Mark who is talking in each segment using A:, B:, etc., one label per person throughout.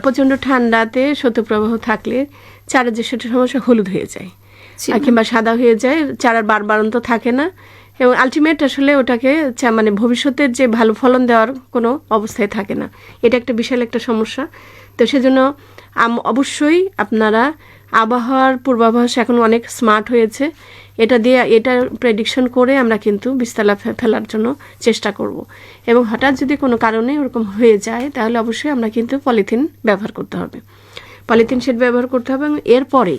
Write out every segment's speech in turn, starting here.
A: প্রচণ্ড ঠান্ডাতে শৈত্যপ্রবাহ থাকলে চারা যে সেটা সমস্যা হলুদ হয়ে যায় কিংবা সাদা হয়ে যায়, চারার বাড়ন্ত থাকে না এবং আলটিমেট আসলে ওটাকে মানে ভবিষ্যতের যে ভালো ফলন দেওয়ার কোনো অবস্থায় থাকে না। এটা একটা বিশাল একটা সমস্যা। তো সেজন্য অবশ্যই আপনারা আবহাওয়ার পূর্বাভাস এখন অনেক স্মার্ট হয়েছে, এটা দিয়ে এটা প্রেডিকশন করে আমরা কিন্তু বীজতলা ফেলার জন্য চেষ্টা করব। এবং হঠাৎ যদি কোনো কারণে ওরকম হয়ে যায় তাহলে অবশ্যই আমরা কিন্তু পলিথিন ব্যবহার করতে হবে, পলিথিন শেড ব্যবহার করতে হবে। এবং এরপরে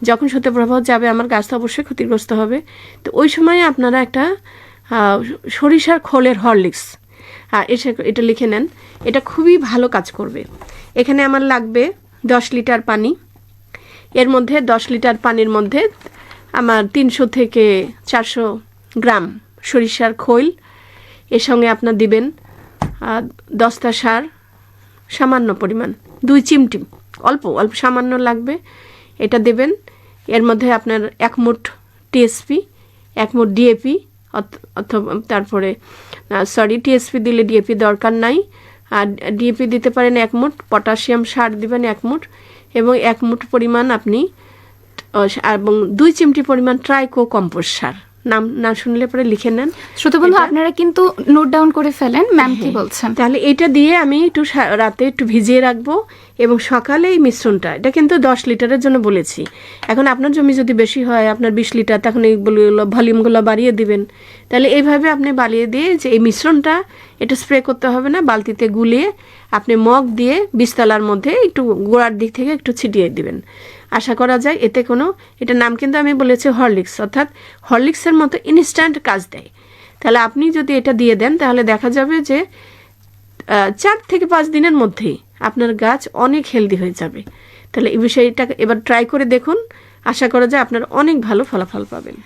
A: যখন শৈত্যপ্রবাহ যাবে আমার গাছ তো অবশ্যই ক্ষতিগ্রস্ত হবে। তো ওই সময় আপনারা একটা সরিষার খোলের হরলিক্স এটা লিখে নেন, এটা খুবই ভালো কাজ করবে। এখানে আমার লাগবে 10 লিটার পানি, এর মধ্যে 10 লিটার পানির মধ্যে আমার 300 থেকে 400 গ্রাম সরিষার খোল, এর সঙ্গে আপনার দিবেন 10টা সার, সামান্য পরিমাণ 2 চিমটি, অল্প অল্প সামান্য লাগবে, এটা দেবেন। এর মধ্যে আপনার 1 মুঠ টিএসপি, 1 মুঠ ডিএপি, অথবা তারপরে টিএসপি দিলে ডিএপি দরকার নাই, আর ডিএপি দিতে পারেন 1 মুঠ, পটাশিয়াম সার দিবেন 1 মুঠ, এবং 1 মুঠ পরিমাণ আপনি এবং 2 চিমটি পরিমাণ ট্রাইকো কম্পোস্ট সার। নাম না শুনলে পরে লিখে নেন।
B: শ্রোতা বন্ধু, আপনারা কিন্তু নোট ডাউন করে ফেলেন ম্যাম কি বলছেন।
A: তাহলে এটা দিয়ে আমি একটু রাতে একটু ভিজিয়ে রাখবো এবং সকালে এই মিশ্রণটা, এটা কিন্তু 10 লিটারের জন্য বলেছি। এখন আপনার জমি যদি বেশি হয়, আপনার 20 লিটার, তখন এইগুলো ভলিউমগুলো বাড়িয়ে দিবেন। তাহলে এইভাবে আপনি বাড়িয়ে দিয়ে যে এই মিশ্রণটা এটা স্প্রে করতে হবে না, বালতিতে গুলিয়ে আপনি মগ দিয়ে বীজতলার মধ্যে একটু গোড়ার দিক থেকে একটু ছিটিয়ে দিবেন। আশা করা যায় এতে কোনো, এটার নাম কিন্তু আমি বলেছি হরলিক্স, অর্থাৎ হরলিক্সের মতো ইনস্ট্যান্ট কাজ দেয়। তাহলে আপনি যদি এটা দিয়ে দেন তাহলে দেখা যাবে যে 4 থেকে 5 দিনের মধ্যেই আপনার গাছ অনেক হেলদি হয়ে যাবে। তাহলে এই বিষয়টা এবার ট্রাই করে দেখুন, আশা করা যায় আপনার অনেক ভালো ফলাফল পাবেন।